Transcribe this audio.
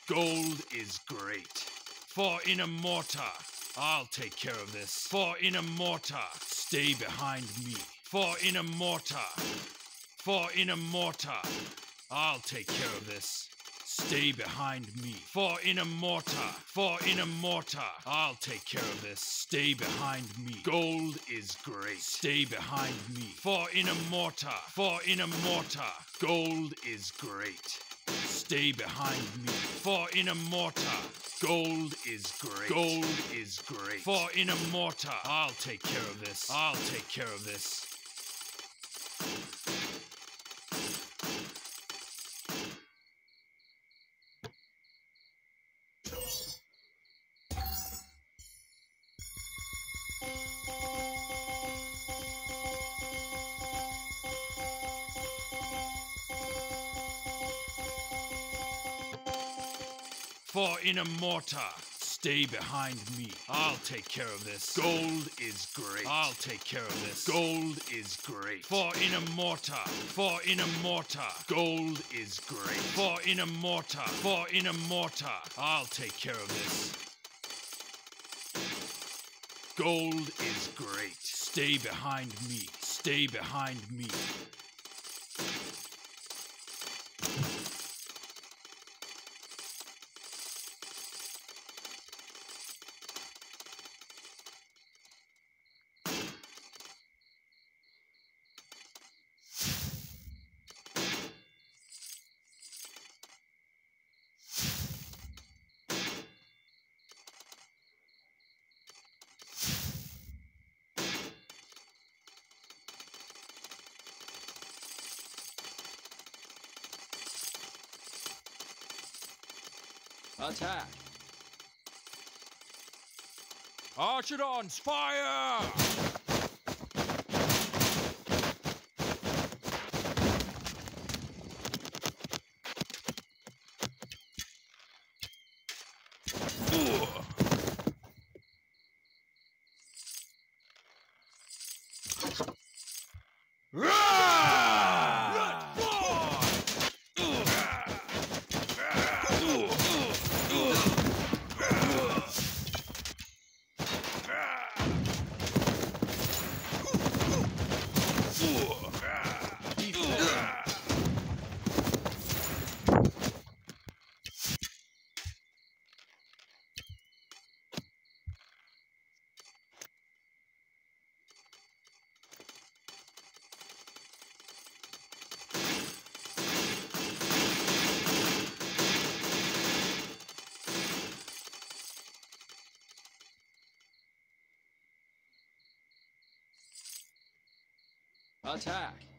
Gold is great. For in a mortar, I'll take care of this. For in a mortar, stay behind me. For in a mortar, I'll take care of this. Stay behind me. For in a mortar, I'll take care of this. Stay behind me. Gold is great. Stay behind me. For in a mortar, gold is great. Stay behind me. For in a mortar, gold is great. Gold is great. For in a mortar, I'll take care of this. I'll take care of this. For in a mortar, stay behind me. I'll take care of this. Gold is great. I'll take care of this. Gold is great. For in a mortar, gold is great. For in a mortar, I'll take care of this. Gold is great. Stay behind me. Stay behind me. Attack! Archidons, fire! Attack!